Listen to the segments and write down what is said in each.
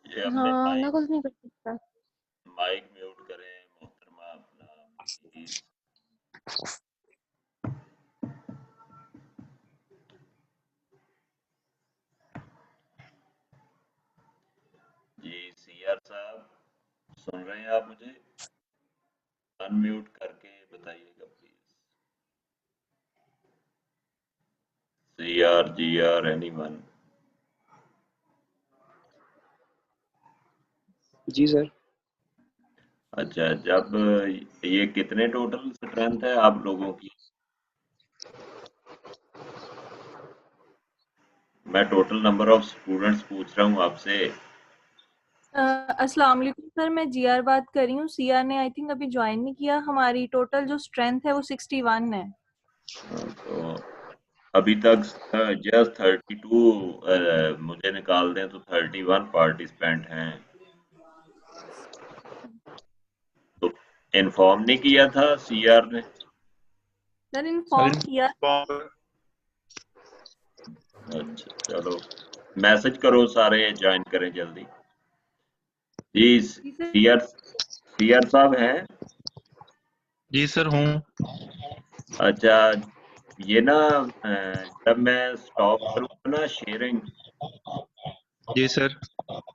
ये अपने हाँ ना, माइक कुछ नहीं कर सकता। माइक म्यूट करें मोहतरमा अपना प्लीज। जी सीआर साहब सुन रहे हैं आप मुझे? अनम्यूट करके बताइएगा प्लीज। CR GR anyone? जी सर। अच्छा, जब ये कितने टोटल स्ट्रेंथ है आप लोगों की? मैं टोटल नंबर ऑफ स्टूडेंट्स पूछ रहा हूँ आपसे। अस्सलाम वालेकुम सर, मैं जीआर बात कर रही हूँ। सीआर ने आई थिंक अभी ज्वाइन नहीं किया। हमारी टोटल जो स्ट्रेंथ है वो 61 है। तो अभी तक जस्ट 32 मुझे निकाल दें तो 31 पार्टिसिपेंट हैं। तो इन्फॉर्म नहीं किया था सीआर ने? सर इन्फॉर्म किया। अच्छा चलो, मैसेज करो सारे ज्वाइन करें जल्दी। जी जी सर। सीआर सीआर साहब हैं? जी सर हूँ। अच्छा, ये ना जब मैं स्टॉप करूँगा ना शेयरिंग, जी सर।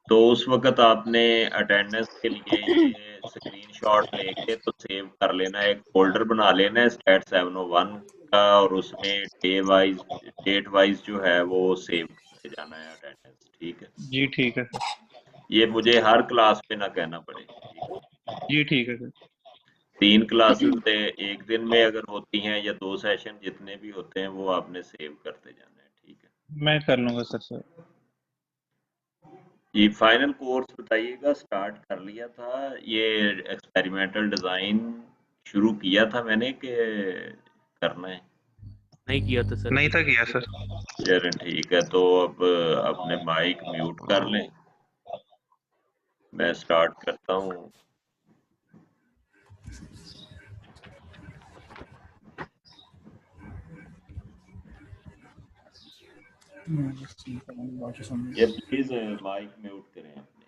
तो उस वक्त आपने अटेंडेंस के लिए ये स्क्रीनशॉट लेके तो सेव कर लेना, एक फोल्डर बना लेना है स्टैट 701 का, और उसमें डेट वाइज जो है वो सेव करते जाना है अटेंडेंस, ठीक है? जी ठीक है सर। ये मुझे हर क्लास पे ना कहना पड़े, ठीक है? जी ठीक है सर। 3 क्लासेस एक दिन में अगर होती हैं या 2 सेशन जितने भी होते हैं वो आपने सेव करते जाना है, ठीक है? मैं कर लूँगा सर। ये फाइनल कोर्स बताइएगा, स्टार्ट कर लिया था ये एक्सपेरिमेंटल डिजाइन शुरू किया था मैंने कि करना है? नहीं किया था सर। नहीं था किया सर। चलें ठीक है, तो अब अपने माइक म्यूट कर लें, मैं स्टार्ट करता हूँ। ये प्लीज माइक म्यूट करें अपने।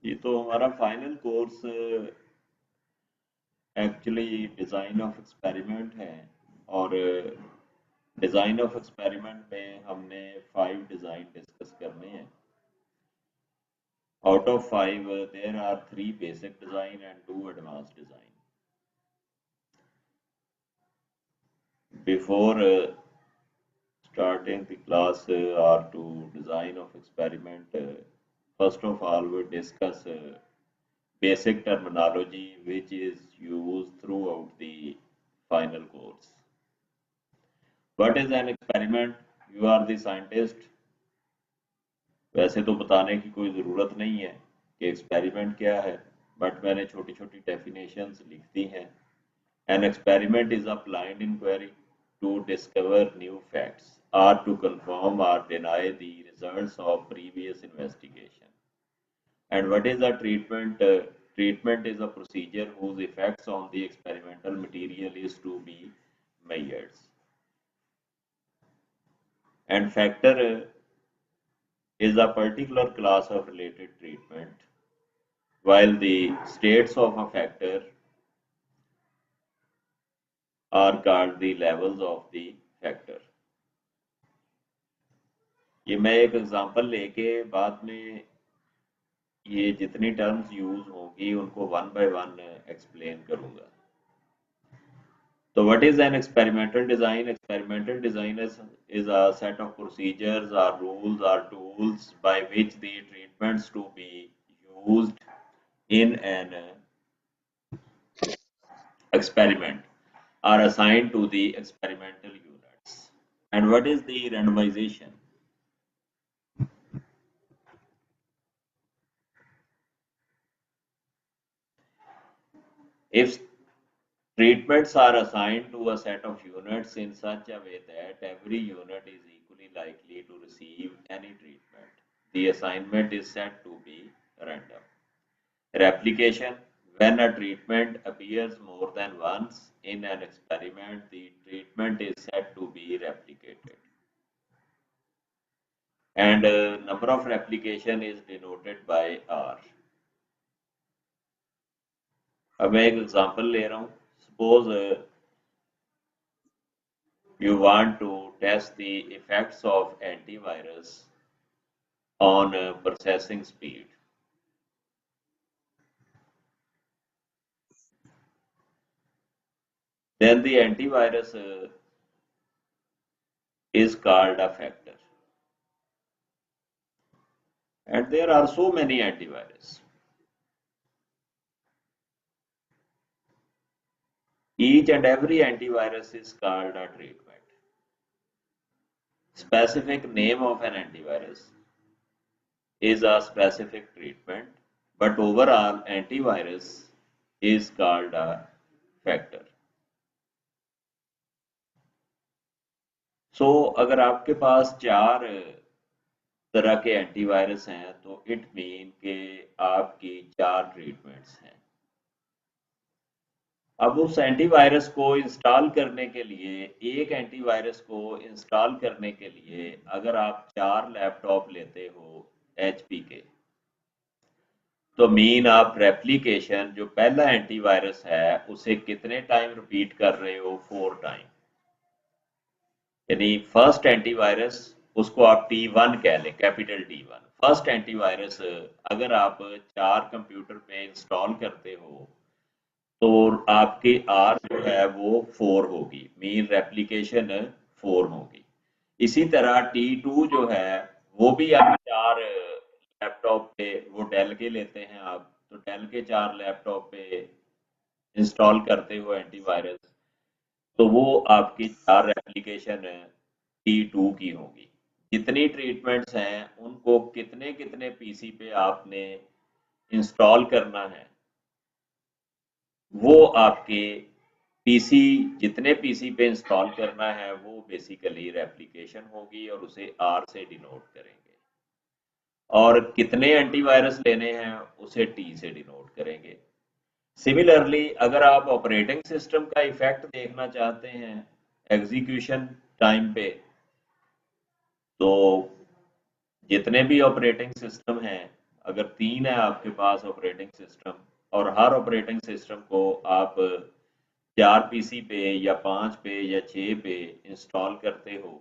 ये तो हमारा final course actually design of experiment है, और डिजाइन ऑफ एक्सपेरिमेंट में हमने 5 डिजाइन डिस्कस करने हैं। Out of 5, there are 3 basic design and 2 advanced design. Before starting the class or to design of experiment, first of all we discuss basic terminology which is used throughout the final course. What is an experiment? You are the scientist. वैसे तो बताने की कोई ज़रूरत नहीं है कि experiment क्या है, बट मैंने छोटी छोटी डेफिनेशंस लिख दी हैं। An experiment is a blind inquiry to discover new facts or to confirm or deny the results of previous investigation. And what is a treatment? Treatment is a procedure whose effects on the experimental material is to be measured. And factor is a particular class of related treatment, while the states of a factor are called the levels of the factor. ये मैं एक example लेके बाद में ये जितनी terms use होंगी उनको वन बाय वन एक्सप्लेन करूंगा। So what is an experimental design? Experimental design is a set of procedures or rules or tools by which the treatments to be used in an experiment are assigned to the experimental units. And what is the randomization? if treatments are assigned to a set of units in such a way that every unit is equally likely to receive any treatment, the assignment is said to be random. Replication: when a treatment appears more than once in an experiment, the treatment is said to be replicated. And number of replication is denoted by R. अब मैं एक example ले रहा हूँ. Suppose you want to test the effects of antivirus on processing speed. Then the antivirus is called a factor. And there are so many antivirus. Each and every antivirus is called a treatment. Specific name of an antivirus is a specific treatment, but overall antivirus is called a factor. So अगर आपके पास 4 तरह के antivirus हैं तो it mean के आपकी 4 treatments हैं. अब उस एंटीवायरस को इंस्टॉल करने के लिए, एक एंटीवायरस को इंस्टॉल करने के लिए अगर आप 4 लैपटॉप लेते हो HP के, तो मीन आप रेप्लिकेशन जो पहला एंटीवायरस है उसे कितने टाइम रिपीट कर रहे हो? 4 टाइम. यानी फर्स्ट एंटीवायरस उसको आप T1 कह लें, कैपिटल T1. फर्स्ट एंटीवायरस अगर आप 4 कंप्यूटर पे इंस्टॉल करते हो तो आपकी R जो है वो 4 होगी, मीन रेप्लिकेशन 4 होगी. इसी तरह T2 जो है वो भी आप 4 लैपटॉप पे, वो डेल के लेते हैं आप, तो डेल के 4 लैपटॉप पे इंस्टॉल करते हो एंटीवायरस, तो वो आपकी 4 रेप्लिकेशन T2 की होगी. जितनी ट्रीटमेंट्स हैं उनको कितने कितने पीसी पे आपने इंस्टॉल करना है, वो आपके पीसी, जितने पीसी पे इंस्टॉल करना है वो बेसिकली रेप्लिकेशन होगी और उसे R से डिनोट करेंगे. और कितने एंटीवायरस लेने हैं उसे T से डिनोट करेंगे. सिमिलरली अगर आप ऑपरेटिंग सिस्टम का इफेक्ट देखना चाहते हैं एग्जीक्यूशन टाइम पे, तो जितने भी ऑपरेटिंग सिस्टम हैं, अगर 3 है आपके पास ऑपरेटिंग सिस्टम और हर ऑपरेटिंग सिस्टम को आप 4 पीसी पे या 5 पे या 6 पे इंस्टॉल करते हो,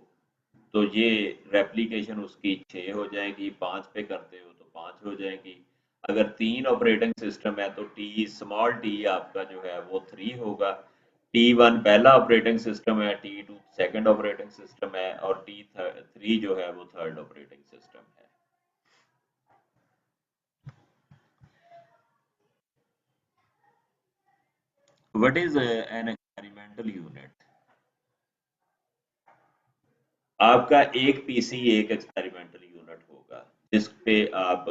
तो ये रेप्लिकेशन उसकी 6 हो जाएगी. 5 पे करते हो तो 5 हो जाएगी. अगर 3 ऑपरेटिंग सिस्टम है तो T, स्मॉल t आपका जो है वो 3 होगा. T1 पहला ऑपरेटिंग सिस्टम है, T2 सेकंड ऑपरेटिंग सिस्टम है और T3 जो है वो थर्ड ऑपरेटिंग सिस्टम है. What is an experimental unit? आपका एक पीसी एक एक्सपेरिमेंटल यूनिट होगा जिस पे आप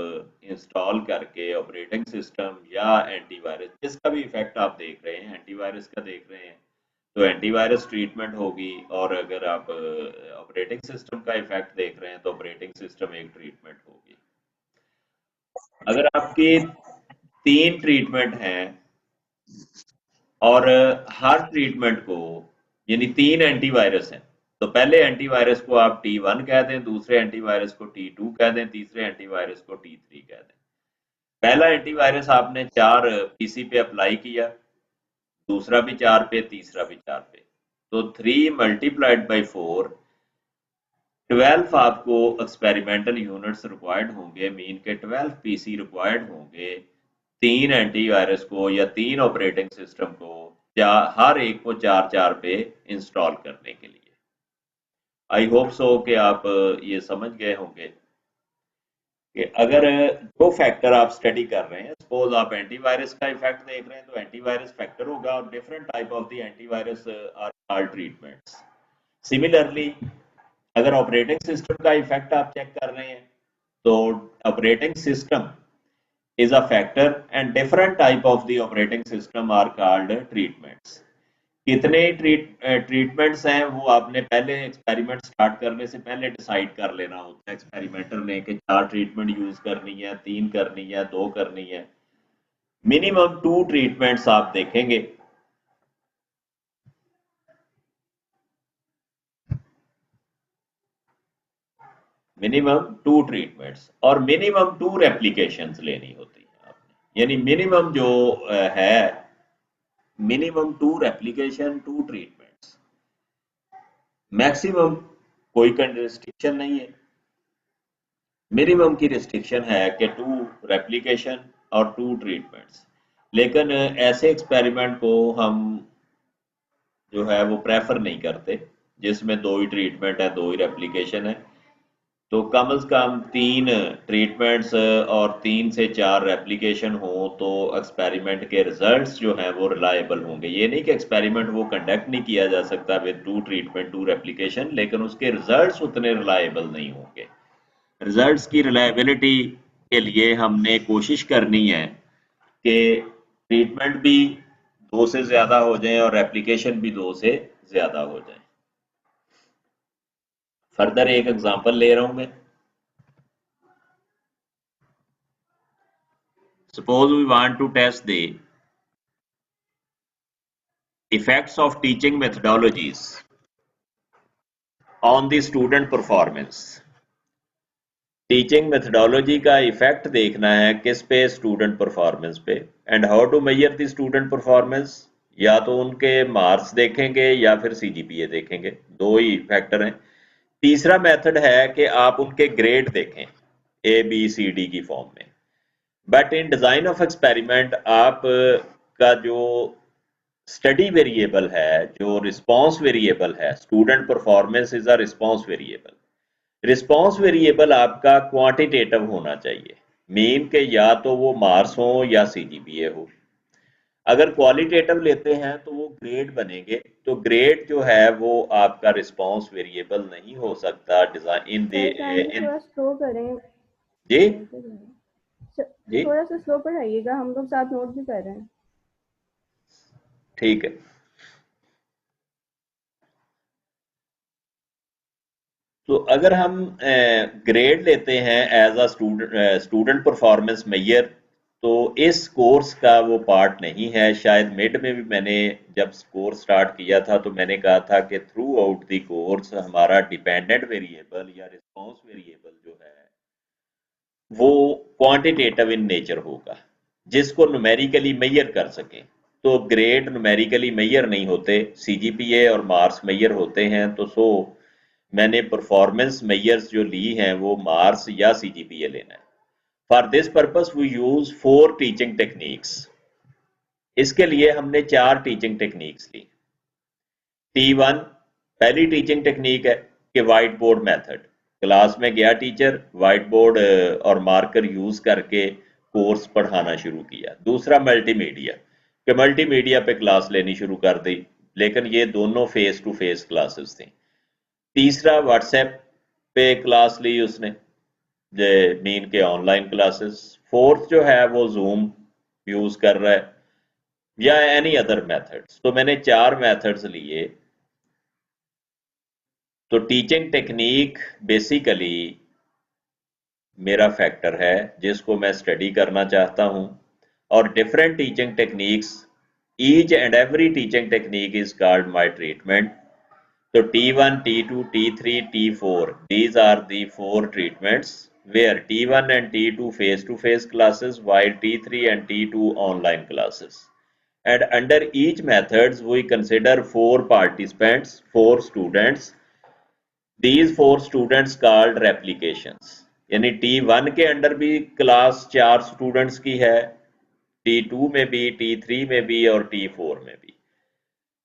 इंस्टॉल करके ऑपरेटिंग सिस्टम या एंटीवायरस, जिसका भी इफेक्ट आप देख रहे हैं, एंटीवायरस का देख रहे हैं तो एंटीवायरस ट्रीटमेंट होगी, और अगर आप ऑपरेटिंग सिस्टम का इफेक्ट देख रहे हैं तो ऑपरेटिंग सिस्टम एक ट्रीटमेंट होगी. अगर आपके 3 ट्रीटमेंट हैं और हर ट्रीटमेंट को, यानी 3 एंटीवायरस हैं, तो पहले एंटीवायरस को आप T1 कह दें, दूसरे एंटीवायरस को T2 कह दें, तीसरे एंटीवायरस को T3 कह दें. पहला एंटीवायरस आपने 4 पीसी पे अप्लाई किया, दूसरा भी 4 पे, तीसरा भी 4 पे, तो 3 मल्टीप्लाइड बाई 4, 12 आपको एक्सपेरिमेंटल यूनिट्स रिक्वायर्ड होंगे, मीन के 12 पीसी रिक्वायर्ड होंगे 3 एंटीवायरस को या 3 ऑपरेटिंग सिस्टम को, या हर एक को 4 पे इंस्टॉल करने के लिए. आई होप सो कि आप ये समझ गए होंगे कि अगर जो फैक्टर आप स्टडी कर रहे हैं, सपोज आप एंटीवायरस का इफेक्ट देख रहे हैं तो एंटीवायरस फैक्टर होगा और different type of the antivirus are called treatments. Similarly अगर ऑपरेटिंग सिस्टम का इफेक्ट आप चेक कर रहे हैं तो operating system is a factor and different type of the operating system are called treatments. कितने ट्रीटमेंट्स हैं वो आपने पहले एक्सपेरिमेंट स्टार्ट करने से पहले डिसाइड कर लेना होता है एक्सपेरिमेंटर ने कि 4 ट्रीटमेंट यूज करनी है, 3 करनी है, 2 करनी है। मिनिमम 2 ट्रीटमेंट्स आप देखेंगे। मिनिमम 2 ट्रीटमेंट्स और मिनिमम 2 रेप्लिकेशंस लेनी होती है आपने, यानी मिनिमम जो है मिनिमम 2 रेप्लिकेशन 2 ट्रीटमेंट्स, मैक्सिमम कोई रिस्ट्रिक्शन नहीं है। मिनिमम की रिस्ट्रिक्शन है कि 2 रेप्लिकेशन और 2 ट्रीटमेंट्स। लेकिन ऐसे एक्सपेरिमेंट को हम जो है वो प्रेफर नहीं करते जिसमें 2 ही ट्रीटमेंट है, 2 ही रेप्लिकेशन है। तो कम से कम 3 ट्रीटमेंट्स और 3 से 4 रेप्लिकेशन हो तो एक्सपेरिमेंट के रिजल्ट्स जो हैं वो रिलायबल होंगे। ये नहीं कि एक्सपेरिमेंट वो कंडक्ट नहीं किया जा सकता विद 2 ट्रीटमेंट 2 रेप्लिकेशन, लेकिन उसके रिजल्ट्स उतने रिलायबल नहीं होंगे। रिजल्ट्स की रिलायबिलिटी के लिए हमने कोशिश करनी है कि ट्रीटमेंट भी 2 से ज़्यादा हो जाए और रेप्लिकेशन भी 2 से ज़्यादा हो जाए। फर्दर एक एग्जांपल ले रहा हूं मैं। Suppose we want to test the effects of teaching methodologies on the student performance। Teaching methodology का इफेक्ट देखना है किस पे, स्टूडेंट परफॉर्मेंस पे। And how to measure the student performance, या तो उनके मार्क्स देखेंगे या फिर सीजीपीए देखेंगे, 2 ही फैक्टर हैं। तीसरा मेथड है कि आप उनके ग्रेड देखें ए बी सी डी की फॉर्म में। But in design of experiment आप का जो स्टडी वेरिएबल है, जो रिस्पांस वेरिएबल है, student performance is a response variable. Response variable आपका क्वांटिटेटिव होना चाहिए, मीन के या तो वो मार्क्स हो या सीजीपीए हो। अगर क्वालिटेटिव लेते हैं तो वो ग्रेड बनेंगे, तो ग्रेड जो है वो आपका रिस्पांस वेरिएबल नहीं हो सकता डिजाइन इन दे थोड़ा स्लो करें जी जी थोड़ा सा स्लो पढ़ाइएगा, हम लोग साथ नोट भी कर रहे हैं। ठीक है। तो अगर हम ग्रेड लेते हैं as a student performance measure, तो इस कोर्स का वो पार्ट नहीं है। शायद मिड में भी मैंने जब कोर्स स्टार्ट किया था तो मैंने कहा था कि थ्रू आउट द कोर्स हमारा डिपेंडेंट वेरिएबल या रिस्पांस वेरिएबल जो है वो क्वांटिटेटिव इन नेचर होगा, जिसको न्यूमेरिकली मेजर कर सकें। तो ग्रेड न्यूमेरिकली मेजर नहीं होते, सीजीपीए और मार्क्स मेजर होते हैं। तो सो मैंने परफॉर्मेंस मेजर्स जो ली हैं वो मार्क्स या सीजीपीए लेना है। For this purpose we use 4 teaching techniques. इसके लिए हमने 4 टीचिंग टेक्निक्स ली। T1 पहली टीचिंग टेक्निक है कि वाइट बोर्ड मेथड। क्लास में गया टीचर, वाइट बोर्ड और मार्कर यूज करके कोर्स पढ़ाना शुरू किया। दूसरा मल्टीमीडिया, कि मल्टीमीडिया पे क्लास लेनी शुरू कर दी, लेकिन ये दोनों फेस टू फेस क्लासेस थी। तीसरा व्हाट्सएप पे क्लास ली उसने, मीन के ऑनलाइन क्लासेस। फोर्थ जो है वो जूम यूज कर रहा है या एनी अदर मेथड्स। तो मैंने 4 मेथड्स लिए। तो टीचिंग टेक्निक बेसिकली मेरा फैक्टर है जिसको मैं स्टडी करना चाहता हूं, और different teaching techniques, each and every teaching technique is called my treatment. So T1, T2, T3, T4, these are the 4 treatments, where T1 and T2 face-to-face classes, while T3 and T2 online classes. And under each methods, we consider 4 participants, 4 students. These 4 students called replications. यानी T1 के under भी class 4 students की है, T2 में भी, T3 में भी और T4 में भी।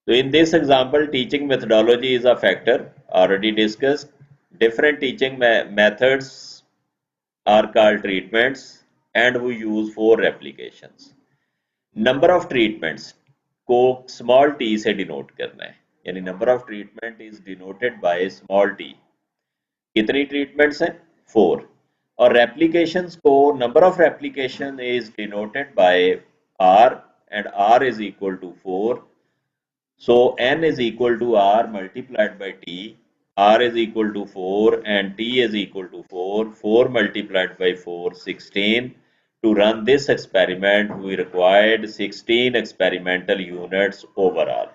So in this example, teaching methodology is a factor already discussed. Different teaching methods are called treatments, and we use 4 replications. Number of treatments को small t से denote करना है, यानी number of treatment is denoted by small t. कितनी treatments हैं? 4. और replications को number of replication is denoted by R and R is equal to 4. So N is equal to R multiplied by T. R is equal to 4 and T is equal to 4. 4 multiplied by 4, 16. To run this experiment, we required 16 experimental units overall.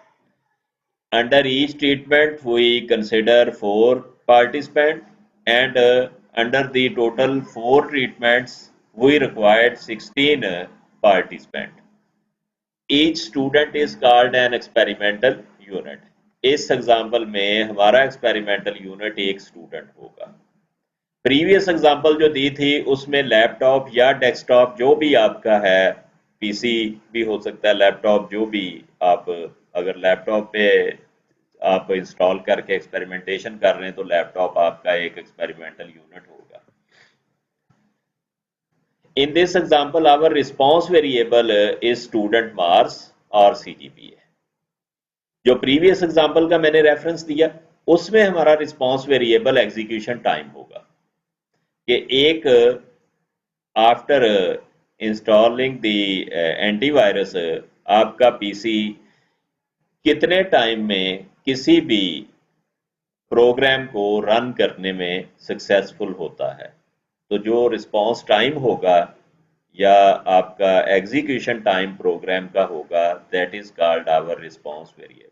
Under each treatment, we consider 4 participants, and under the total 4 treatments, we required 16 participants. Each student is called an experimental unit. इस example में हमारा experimental unit एक student होगा. Previous example जो दी थी उसमें laptop या desktop जो भी आपका है, पीसी भी हो सकता है, लैपटॉप जो भी आप, अगर लैपटॉप पे आप इंस्टॉल करके एक्सपेरिमेंटेशन कर रहे हैं तो लैपटॉप आपका एक एक्सपेरिमेंटल यूनिट होगा. In this example, our response variable is student marks और CGPA. जो previous example का मैंने reference दिया उसमें हमारा response variable execution time होगा कि एक after installing the antivirus आपका PC कितने टाइम में किसी भी प्रोग्राम को रन करने में सक्सेसफुल होता है. तो जो रिस्पांस टाइम होगा या आपका एग्जीक्यूशन टाइम प्रोग्राम का होगा, that is called our response variable.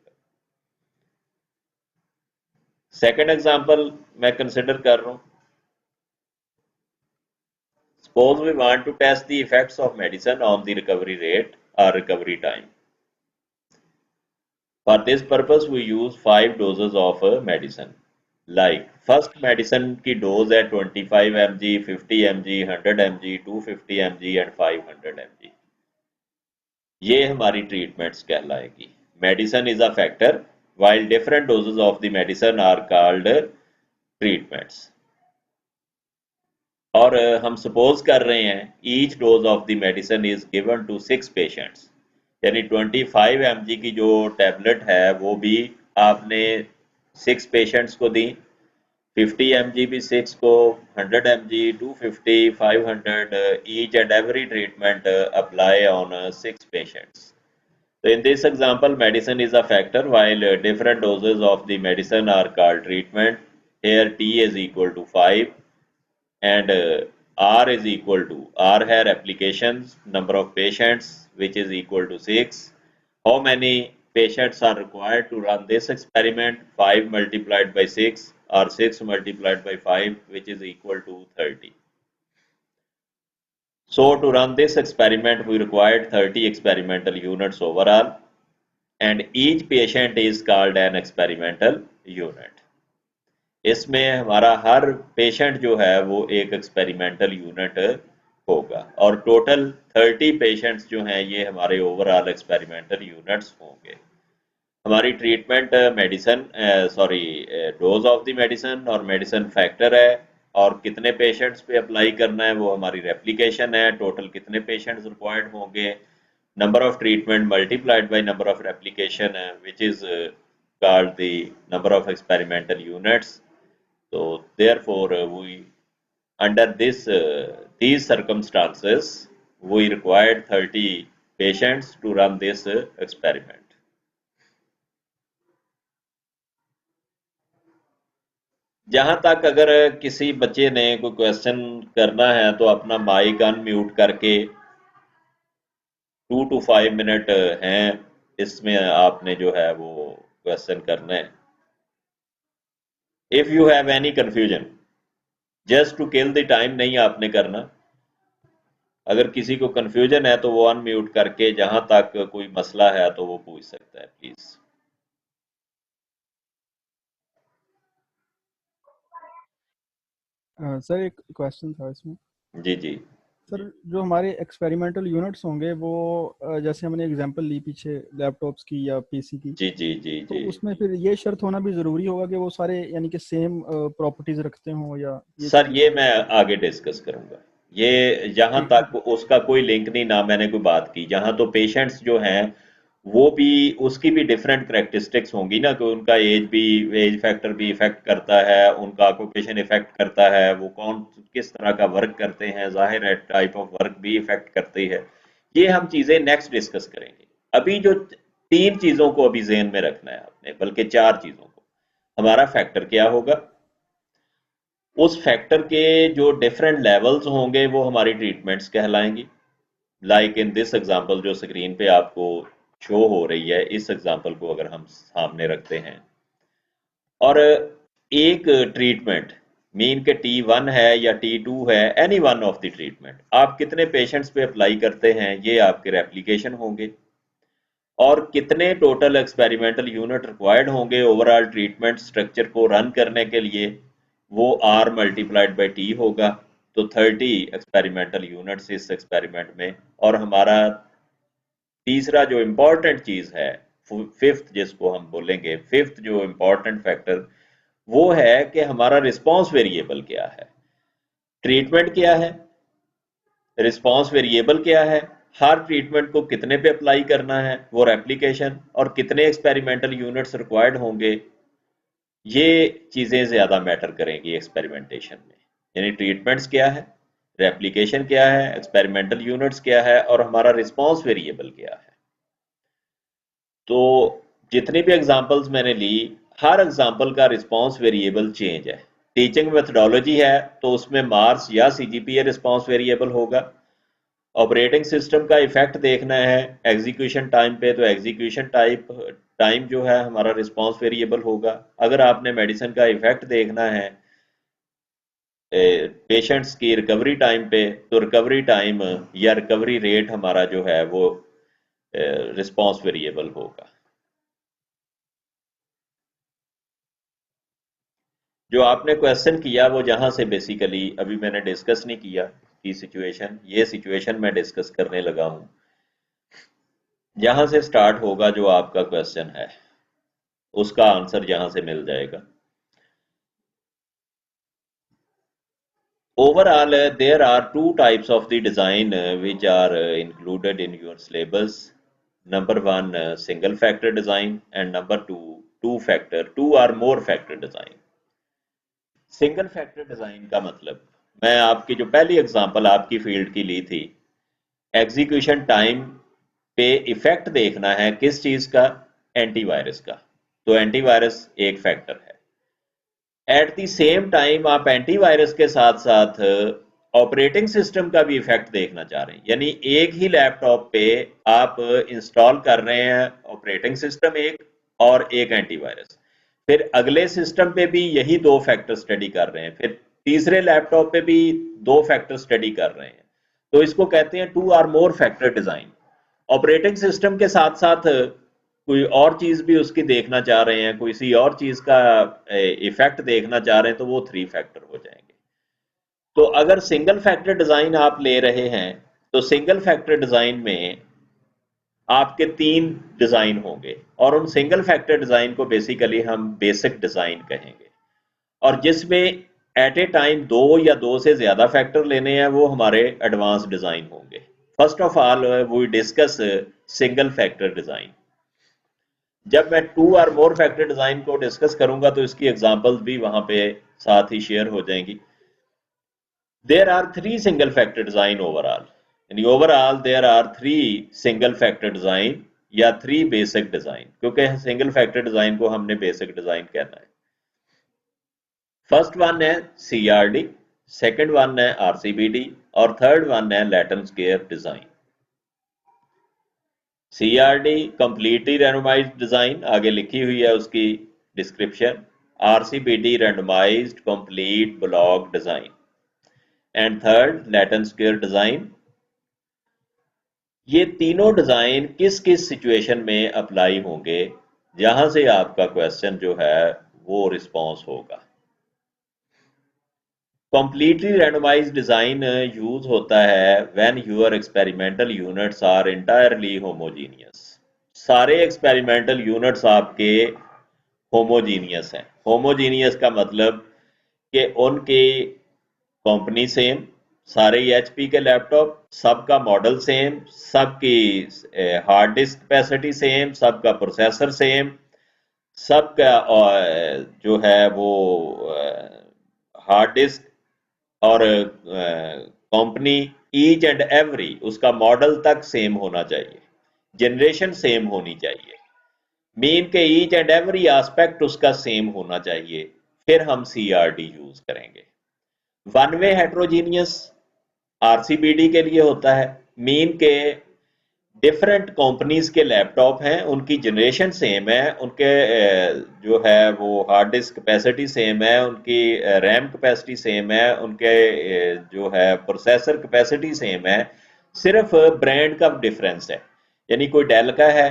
Second example मैं कंसिडर कर रहा हूं. Suppose we want to test the effects of medicine on the recovery rate और recovery time. For this purpose, we use 5 doses of medicine. Like first medicine की dose है 25 mg, 50 mg, 100 mg, 250 mg and 500 mg. ये हमारी treatments कहलाएगी. Medicine is a factor, while different doses of the medicine are called treatments. और हम suppose कर रहे हैं each dose of the medicine is given to 6 patients. यानी 25 mg की जो टैबलेट है वो भी आपने 6 पेशेंट्स को दी, 50 mg भी 6 को, 100 mg, 250, 500, each and every treatment apply on 6 patients. So in this example, medicine is a factor while different doses of the medicine are called treatment. Here T is equal to 5 and R is equal to, R है applications, number of patients which is equal to 6. How many patients are required to run this experiment? 5 multiplied by 6 or 6 multiplied by 5 which is equal to 30. So to run this experiment we required 30 experimental units overall and each patient is called an experimental unit. इसमें हमारा हर patient जो है वो एक experimental unit होगा और total 30 patients जो हैं ये हमारे ओवरऑल एक्सपेरिमेंटल यूनिट्स होंगे. हमारी treatment medicine dose of the medicine और मेडिसिन फैक्टर है और कितने पेशेंट्स पे अप्लाई करना है वो हमारी रेप्लिकेशन है. टोटल कितने पेशेंट्स रिक्वायर्ड होंगे, number of treatment multiplied by number of replication which is called the number of experimental units. So therefore under these circumstances we required 30 patients to run this experiment. जहां तक अगर किसी बच्चे ने कोई question करना है तो अपना माइक अनम्यूट करके 2 to 5 मिनट हैं इसमें आपने जो है वो क्वेश्चन करना है. If you have any confusion, just to kill the time नहीं आपने करना. अगर किसी को confusion है तो वो अनम्यूट करके जहां तक कोई मसला है तो वो पूछ सकता है प्लीज. सर एक क्वेश्चन था इसमें. जी जी सर जो हमारे एक्सपेरिमेंटल यूनिट्स होंगे वो जैसे हमने एग्जांपल ली पीछे लैपटॉप्स की या पीसी की, जी जी जी तो जी उसमें फिर ये शर्त होना भी जरूरी होगा कि वो सारे यानी कि सेम प्रॉपर्टीज रखते हों या सर ये मैं आगे डिस्कस करूंगा. ये जहां तक उसका कोई लिंक नहीं, ना मैंने कोई बात की. जहां तो पेशेंट्स जो हैं वो भी, उसकी भी डिफरेंट करेक्टरिस्टिक्स होंगी ना, कि उनका एज फैक्टर भी इफेक्ट करता है, उनका ऑक्यूपेशन इफेक्ट करता है, वो कौन किस तरह का वर्क करते हैं, जाहिर है टाइप ऑफ वर्क भी इफेक्ट करती है। ये हम चीजें नेक्स्ट डिस्कस करेंगे। अभी जो 3 चीजों को अभी ज़हन में रखना है आपने, बल्कि 4 चीजों को। हमारा फैक्टर क्या होगा, उस फैक्टर के जो डिफरेंट लेवल्स होंगे वो हमारी ट्रीटमेंट्स कहलाएंगी। लाइक इन दिस एग्जांपल जो स्क्रीन पे आपको शो हो रही है, इस एग्जांपल को अगर हम सामने रखते हैं, और एक ट्रीटमेंट मीन के T1 है या T2 है, any one of the treatment आप कितने पेशेंट्स पे अप्लाई करते हैं, ये आपके रेप्लिकेशन होंगे। और कितने टोटल एक्सपेरिमेंटल यूनिट रिक्वायर्ड होंगे ओवरऑल ट्रीटमेंट स्ट्रक्चर को रन करने के लिए, वो R मल्टीप्लाइड बाई T होगा। तो 30 एक्सपेरिमेंटल यूनिट्स इस एक्सपेरिमेंट में। और हमारा तीसरा जो इम्पोर्टेंट चीज है, फिफ्थ जिसको हम बोलेंगे, फिफ्थ जो इम्पोर्टेंट फैक्टर, वो है कि हमारा रिस्पांस वेरिएबल क्या है। ट्रीटमेंट क्या है, रिस्पांस वेरिएबल क्या है, हर ट्रीटमेंट को कितने पे अप्लाई करना है, वो रेप्लिकेशन, और कितने एक्सपेरिमेंटल यूनिट्स रिक्वायर्ड होंगे, ये चीजें ज्यादा मैटर करेंगी एक्सपेरिमेंटेशन में। यानी ट्रीटमेंट्स क्या है, रेप्लिकेशन क्या है, एक्सपेरिमेंटल यूनिट्स क्या है, और हमारा रिस्पांस वेरिएबल क्या है। तो जितनी भी एग्जांपल्स मैंने ली, हर एग्जांपल का रिस्पांस वेरिएबल चेंज है। टीचिंग मेथडोलॉजी है तो उसमें मार्क्स या CGPA रिस्पांस वेरिएबल होगा। ऑपरेटिंग सिस्टम का इफेक्ट देखना है एग्जीक्यूशन टाइम पे, तो एग्जीक्यूशन टाइम जो है हमारा रिस्पांस वेरिएबल होगा। अगर आपने मेडिसिन का इफेक्ट देखना है पेशेंट्स की रिकवरी टाइम पे, तो रिकवरी टाइम या रिकवरी रेट हमारा जो है वो रिस्पांस वेरिएबल होगा। जो आपने क्वेश्चन किया वो जहां से बेसिकली अभी मैंने डिस्कस नहीं किया कि सिचुएशन, ये सिचुएशन मैं डिस्कस करने लगा हूं, जहां से स्टार्ट होगा जो आपका क्वेश्चन है उसका आंसर यहां से मिल जाएगा। Overall, there are 2 types of the design which are included in your syllabus. Number 1, single factor design, and number 2, 2 or more factor design. Single factor design का मतलब, मैं आपकी जो पहली एग्जांपल आपकी फील्ड की ली थी, एग्जीक्यूशन टाइम पे इफेक्ट देखना है किस चीज का, एंटीवायरस का, तो एंटीवायरस एक फैक्टर है। एट द सेम टाइम आप एंटीवायरस के साथ साथ ऑपरेटिंग सिस्टम का भी इफेक्ट देखना चाह रहे हैं, यानी एक ही लैपटॉप पे आप इंस्टॉल कर रहे हैं ऑपरेटिंग सिस्टम एक और एक एंटीवायरस, फिर अगले सिस्टम पे भी यही 2 फैक्टर स्टडी कर रहे हैं, फिर तीसरे लैपटॉप पे भी 2 फैक्टर स्टडी कर रहे हैं, तो इसको कहते हैं 2 और more factor design. Operating system के साथ साथ कोई और चीज भी उसकी देखना चाह रहे हैं, कोई सी और चीज का इफेक्ट देखना चाह रहे हैं, तो वो 3 फैक्टर हो जाएंगे। तो अगर सिंगल फैक्टर डिजाइन आप ले रहे हैं, तो सिंगल फैक्टर डिजाइन में आपके 3 डिजाइन होंगे, और उन सिंगल फैक्टर डिजाइन को बेसिकली हम बेसिक डिजाइन कहेंगे, और जिसमें एट ए टाइम 2 या 2 से ज्यादा फैक्टर लेने हैं वो हमारे एडवांस डिजाइन होंगे। First of all we discuss single factor design. जब मैं 2 और मोर फैक्टर डिजाइन को डिस्कस करूंगा तो इसकी एग्जांपल्स भी वहां पे साथ ही शेयर हो जाएंगी। There are 3 single factor design overall. In the overall there are 3 single factor design या 3 basic design, क्योंकि single factor design को हमने basic design कहना है। फर्स्ट वन है CRD, सेकंड वन है RCBD, और थर्ड वन है Latin Square design. CRD completely randomized design, आगे लिखी हुई है उसकी description. RCBD randomized complete block design, and third Latin square design. ये तीनों डिजाइन किस किस सिचुएशन में अप्लाई होंगे, जहां से आपका क्वेश्चन जो है वो रिस्पांस होगा। कंप्लीटली रैंडमाइज्ड डिजाइन यूज होता है when your experimental units are entirely homogeneous. सारे एक्सपेरिमेंटल यूनिट्स आपके होमोजीनियस हैं। होमोजीनियस का मतलब कि उनके कंपनी सेम, सारे ही HP के लैपटॉप, सबका मॉडल सेम, सबकी हार्ड डिस्क कैपेसिटी सेम, सबका प्रोसेसर सेम, सबका जो है वो हार्ड डिस्क और कंपनी ईच एंड एवरी उसका मॉडल तक सेम होना चाहिए, जनरेशन सेम होनी चाहिए, मीन के ईच एंड एवरी एस्पेक्ट उसका सेम होना चाहिए, फिर हम CRD यूज करेंगे। वन वे हेट्रोजीनियस RCBD के लिए होता है, मीन के डिफरेंट कंपनीज के लैपटॉप हैं, उनकी जनरेशन सेम है, उनके जो है वो हार्ड डिस्क कैपेसिटी सेम है, उनकी रैम कैपेसिटी सेम है, उनके जो है प्रोसेसर कैपेसिटी सेम है, सिर्फ ब्रांड का डिफरेंस है। यानी कोई डेल का है,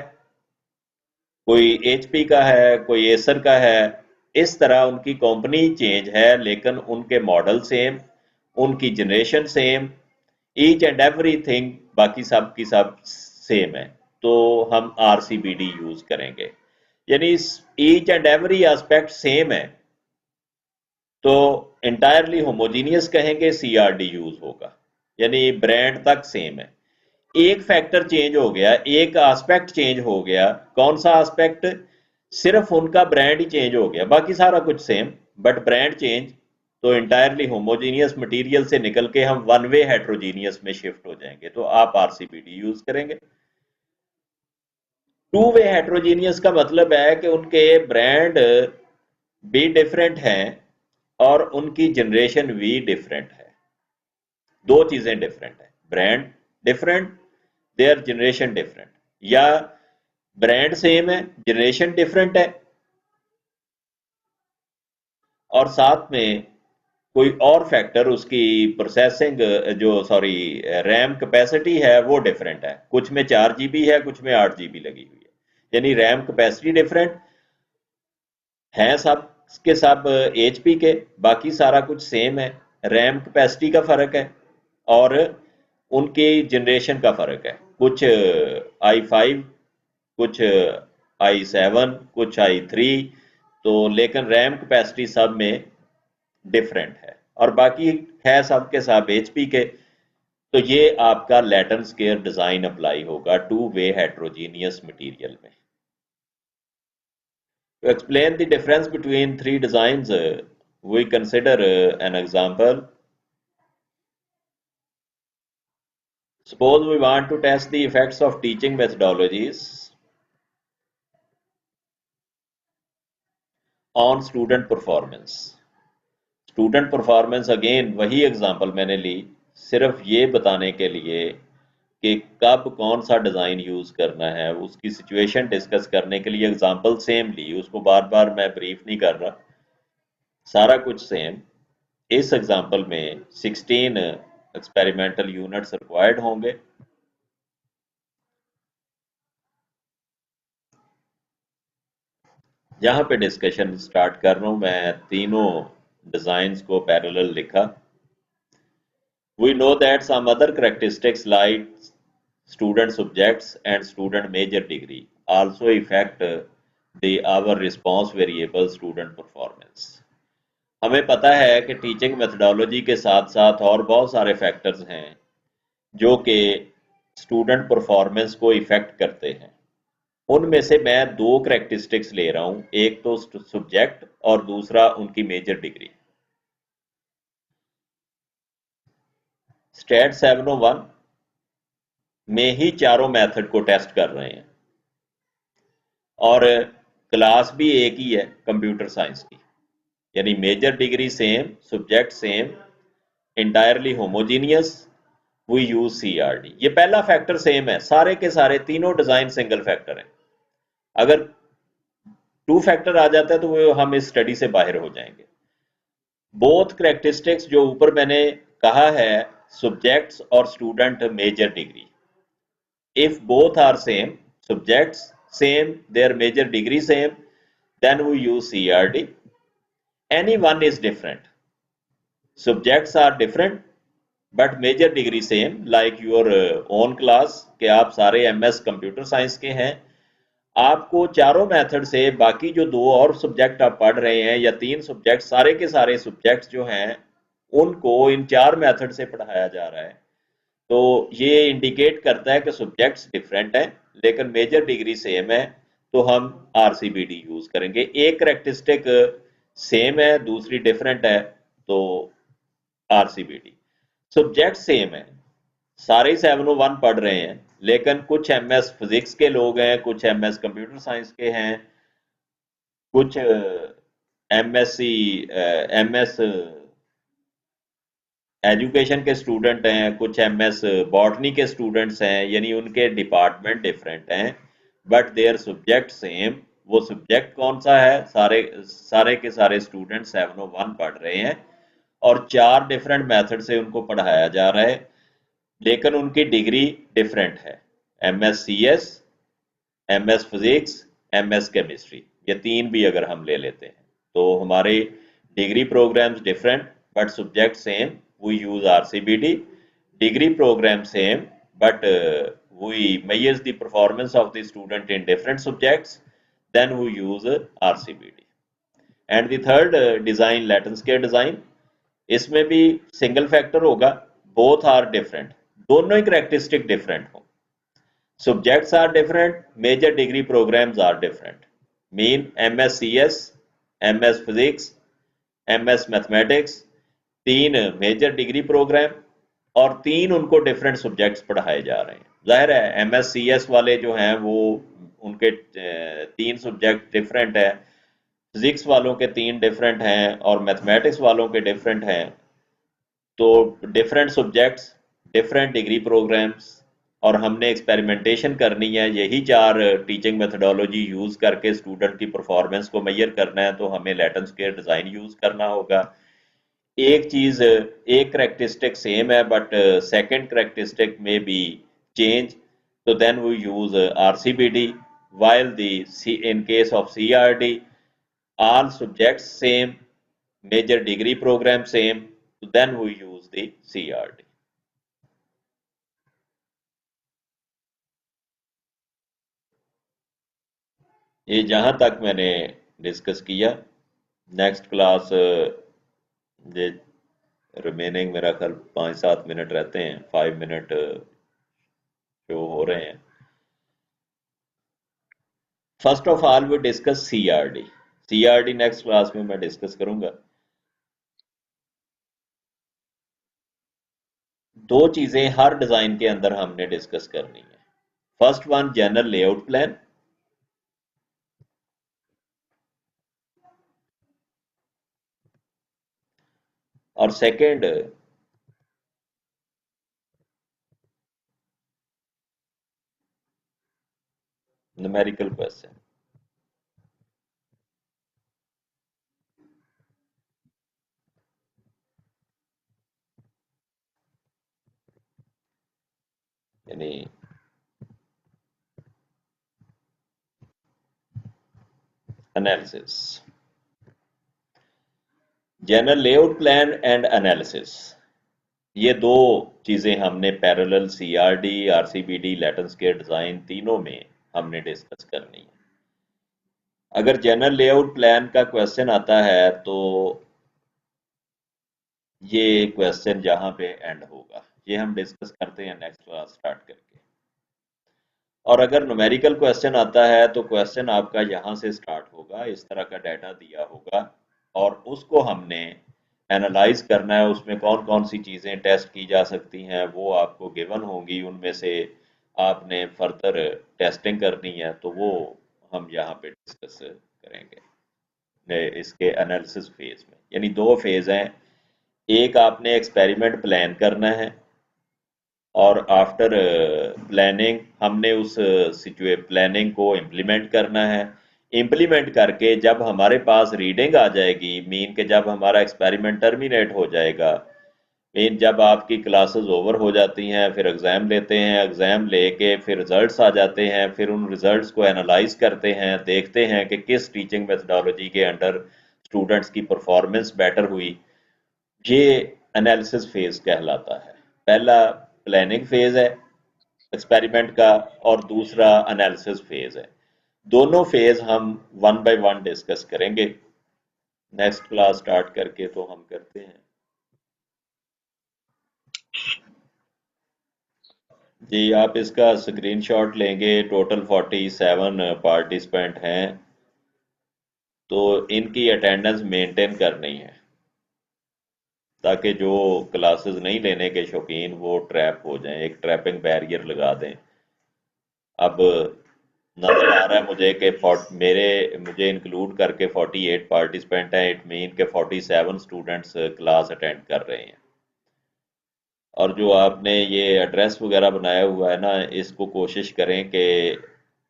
कोई HP का है, कोई एसर का है, इस तरह उनकी कंपनी चेंज है लेकिन उनके मॉडल सेम, उनकी generation same, each and everything बाकी सब की सब सेम है, तो हम RCBD यूज करेंगे। यानी each and every aspect same है तो इंटायरली होमोजीनियस कहेंगे, CRD यूज होगा, यानी ब्रांड तक सेम है। एक फैक्टर चेंज हो गया, एक एस्पेक्ट चेंज हो गया, कौन सा एस्पेक्ट? सिर्फ उनका ब्रांड ही चेंज हो गया, बाकी सारा कुछ सेम, बट ब्रांड चेंज, तो इंटायरली होमोजीनियस मटेरियल से निकल के हम वन वे हेट्रोजीनियस में शिफ्ट हो जाएंगे, तो आप RCBD यूज करेंगे। टू वे हेट्रोजीनियस का मतलब है कि उनके ब्रांड भी डिफरेंट हैं और उनकी जनरेशन भी डिफरेंट है, दो चीजें डिफरेंट है, brand different, their generation different, या ब्रांड सेम है, जनरेशन डिफरेंट है और साथ में कोई और फैक्टर उसकी प्रोसेसिंग जो सॉरी रैम कैपेसिटी है वो डिफरेंट है, कुछ में 4 GB है, कुछ में 8 GB लगी हुई है, यानी रैम कैपेसिटी डिफरेंट है, सब के सब HP के, बाकी सारा कुछ सेम है, रैम कैपेसिटी का फर्क है और उनकी जनरेशन का फर्क है, कुछ i5, कुछ i7, कुछ i3, तो लेकिन रैम कैपेसिटी सब में डिफरेंट है और बाकी है सब के सब HP के, तो ये आपका लैटन स्केयर डिजाइन अप्लाई होगा टू वे हेट्रोजीनियस मटेरियल में। To explain the difference between three designs, we consider an example. Suppose we want to test the effects of teaching methodologies on student performance. Student performance again वही example मैंने ली सिर्फ ये बताने के लिए कि कब कौन सा डिज़ाइन यूज़ करना है, उसकी सिचुएशन डिस्कस करने के लिए एग्जाम्पल सेम ली, उसको बार बार मैं ब्रीफ नहीं कर रहा, सारा कुछ सेम। इस एग्जाम्पल में 16 एक्सपेरिमेंटल यूनिट्स रिक्वायर्ड होंगे। यहाँ पे डिस्कशन स्टार्ट कर रहा हूँ, मैं तीनों डिज़ाइंस को पैरेलल लिखा। We know that some other characteristics like student subjects and student major degree also affect our response variable student performance. हमें पता है कि टीचिंग मेथडोलॉजी के साथ साथ और बहुत सारे फैक्टर्स हैं जो कि स्टूडेंट परफॉर्मेंस को इफेक्ट करते हैं। उनमें से मैं दो करैक्टरिस्टिक्स ले रहा हूँ, एक तो सब्जेक्ट और दूसरा उनकी मेजर डिग्री। स्टैट 701 में ही चारों मेथड को टेस्ट कर रहे हैं और क्लास भी एक ही है कंप्यूटर साइंस की, यानी major degree same, subject same, entirely homogeneous, we use CRD। ये पहला फैक्टर सेम है, सारे के सारे तीनों डिजाइन सिंगल फैक्टर हैं। अगर 2 फैक्टर आ जाता है तो वो हम इस स्टडी से बाहर हो जाएंगे। बोथ करैक्टरिस्टिक्स जो ऊपर मैंने कहा है, सब्जेक्ट्स और student major degree, if both are same, subjects same, their major degree same, then we use CRD. Any one is different, subjects are different but major degree same, like your own class कि आप सारे MS computer science के हैं, आपको चारों method से बाकी जो 2 और सब्जेक्ट आप पढ़ रहे हैं या 3 सब्जेक्ट, सारे के सारे सब्जेक्ट्स जो हैं उनको इन 4 मेथड से पढ़ाया जा रहा है। तो ये इंडिकेट करता है कि सब्जेक्ट्स डिफरेंट हैं लेकिन मेजर डिग्री सेम है, तो हम आरसीबीडी यूज करेंगे। एक करेक्टरिस्टिक सेम है, दूसरी डिफरेंट है, तो आरसीबीडी। सब्जेक्ट सेम है, सारे 701 पढ़ रहे हैं, लेकिन कुछ एमएस फिजिक्स के लोग हैं, कुछ एमएस कंप्यूटर साइंस के हैं, कुछ एमएससी एमएस एजुकेशन के स्टूडेंट हैं, कुछ एमएस बॉटनी के स्टूडेंट्स हैं, यानी उनके डिपार्टमेंट डिफरेंट हैं बट देयर सब्जेक्ट सेम। वो सब्जेक्ट कौन सा है? सारे के सारे स्टूडेंट 701 पढ़ रहे हैं और 4 डिफरेंट मेथड से उनको पढ़ाया जा रहा है, लेकिन उनकी डिग्री डिफरेंट है। MS CS, MS physics, MS chemistry, ये 3 भी अगर हम ले लेते हैं तो हमारे degree programs different but subject same, we use RCBD. Degree program same, but we measure the performance of the student in different subjects, then we use RCBD. And the third design, Latin scale design, इसमें भी single factor होगा, both are different, दोनों ही characteristic different हो, subjects are different, major degree programs are different, mean MS CS, MS physics, MS mathematics, 3 major degree program और 3 उनको different subjects पढ़ाए जा रहे हैं। जाहिर है MSCS वाले जो हैं वो उनके 3 सब्जेक्ट डिफरेंट है, फिजिक्स वालों के 3 डिफरेंट हैं और मैथमेटिक्स वालों के डिफरेंट हैं। तो different subjects, different degree programs, और हमने एक्सपेरिमेंटेशन करनी है। यही 4 टीचिंग मेथडोलॉजी यूज करके स्टूडेंट की परफॉर्मेंस को मेजर करना है, तो हमें लैटिन स्केल डिजाइन यूज करना होगा। एक चीज, एक करेक्टरिस्टिक सेम है बट सेकंड करेक्टरिस्टिक में बी चेंज, तो then we use RCBD, while in case of CRD all subjects same, major degree program same, so then we use the CRD. ये जहां तक मैंने डिस्कस किया। नेक्स्ट क्लास ये remaining मेरा ख्याल 5-7 मिनट रहते हैं, 5 मिनट शो हो रहे हैं। First of all we discuss CRD. CRD next class में मैं डिस्कस करूंगा। 2 चीजें हर डिजाइन के अंदर हमने डिस्कस करनी है। First one, general layout plan, और सेकंड न्यूमेरिकल क्वेश्चन। यानी analysis, general layout plan and analysis, ये 2 चीजें हमने parallel CRD, RCBD, Latin scale design तीनों में हमने डिस्कस करनी है। अगर जनरल लेआउट प्लान का क्वेश्चन आता है तो ये क्वेश्चन जहां पे एंड होगा, ये हम डिस्कस करते हैं नेक्स्ट क्लास स्टार्ट करके। और अगर न्यूमेरिकल क्वेश्चन आता है तो क्वेश्चन आपका यहाँ से स्टार्ट होगा, इस तरह का डाटा दिया होगा और उसको हमने एनालाइज करना है। उसमें कौन कौन सी चीज़ें टेस्ट की जा सकती हैं वो आपको गिवन होंगी, उनमें से आपने फर्दर टेस्टिंग करनी है, तो वो हम यहाँ पे डिस्कस करेंगे इसके एनालिसिस फेज में। यानी 2 फेज हैं, एक आपने एक्सपेरिमेंट प्लान करना है और आफ्टर प्लानिंग हमने उस प्लानिंग को इम्प्लीमेंट करना है। इम्प्लीमेंट करके जब हमारे पास रीडिंग आ जाएगी, मीन के जब हमारा एक्सपेरिमेंट टर्मिनेट हो जाएगा, मीन जब आपकी क्लासेस ओवर हो जाती हैं, फिर एग्ज़ाम लेते हैं, एग्ज़ाम लेके फिर रिजल्ट्स आ जाते हैं, फिर उन रिजल्ट्स को एनालाइज करते हैं, देखते हैं कि किस टीचिंग मेथडोलॉजी के अंडर स्टूडेंट्स की परफॉर्मेंस बेटर हुई। ये एनालिसिस फेज कहलाता है। पहला प्लानिंग फेज है एक्सपेरिमेंट का और दूसरा एनालिसिस फेज है। दोनों फेज हम 1 बाय 1 डिस्कस करेंगे। नेक्स्ट क्लास स्टार्ट करके तो हम करते हैं। जी आप इसका स्क्रीनशॉट लेंगे। टोटल 47 पार्टिसिपेंट हैं, तो इनकी अटेंडेंस मेंटेन करनी है ताकि जो क्लासेस नहीं लेने के शौकीन वो ट्रैप हो जाएं, एक ट्रैपिंग बैरियर लगा दें। अब नजर आ रहा है मुझे कि मुझे इंक्लूड करके 48 पार्टिसिपेंट हैं। इट मीन के 47 स्टूडेंट्स क्लास अटेंड कर रहे हैं। और जो आपने ये एड्रेस वगैरह बनाया हुआ है ना, इसको कोशिश करें कि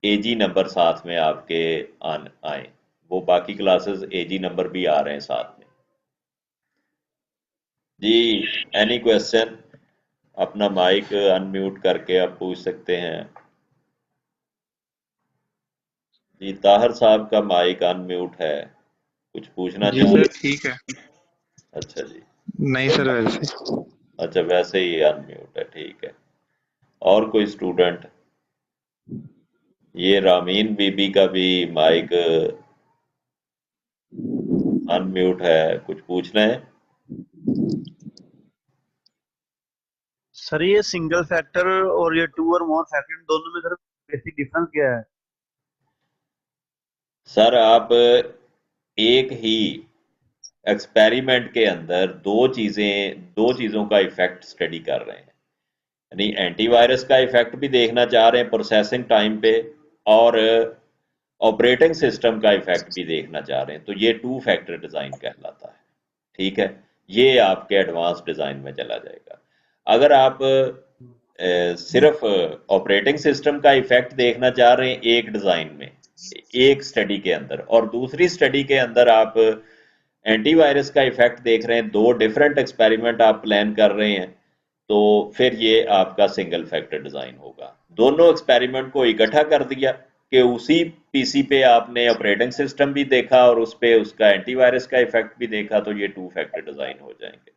एजी नंबर साथ में आपके आन आए। वो बाकी क्लासेस एजी नंबर भी आ रहे हैं साथ में। जी एनी क्वेश्चन, अपना माइक अनम्यूट करके आप पूछ सकते हैं। जी ताहर साहब का माइक अनम्यूट है, कुछ पूछना जी चाहें? सर ठीक है। अच्छा जी, नहीं सर वैसे। अच्छा वैसे ही अनम्यूट है, ठीक है। और कोई स्टूडेंट? ये रामीन बीबी का भी माइक अनम्यूट है, कुछ पूछना है? सर ये सिंगल फैक्टर और ये टू और मोर फैक्टर दोनों में सर बेसिक डिफरेंस क्या है? सर आप एक ही एक्सपेरिमेंट के अंदर दो चीजों का इफेक्ट स्टडी कर रहे हैं। यानी एंटीवायरस का इफेक्ट भी देखना चाह रहे हैं प्रोसेसिंग टाइम पे, और ऑपरेटिंग सिस्टम का इफेक्ट भी देखना चाह रहे हैं। तो ये टू फैक्टर डिजाइन कहलाता है। ठीक है, ये आपके एडवांस डिजाइन में चला जाएगा। अगर आप सिर्फ ऑपरेटिंग सिस्टम का इफेक्ट देखना चाह रहे हैं एक डिजाइन में, एक स्टडी के अंदर, और दूसरी स्टडी के अंदर आप एंटीवायरस का इफेक्ट देख रहे हैं, दो डिफरेंट एक्सपेरिमेंट आप प्लान कर रहे हैं, तो फिर ये आपका सिंगल फैक्टर डिजाइन होगा। दोनों एक्सपेरिमेंट को इकट्ठा कर दिया कि उसी पीसी पे आपने ऑपरेटिंग सिस्टम भी देखा और उस पे उसका एंटीवायरस का इफेक्ट भी देखा, तो ये टू फैक्टर डिजाइन हो जाएंगे।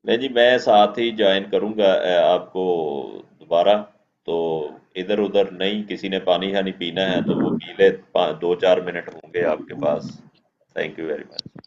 नहीं जी, मैं साथ ही ज्वाइन करूंगा आपको दोबारा। तो इधर उधर नहीं, किसी ने पानी शानी पीना है तो वो पी ले, 2-4 मिनट होंगे आपके पास। Thank you very much.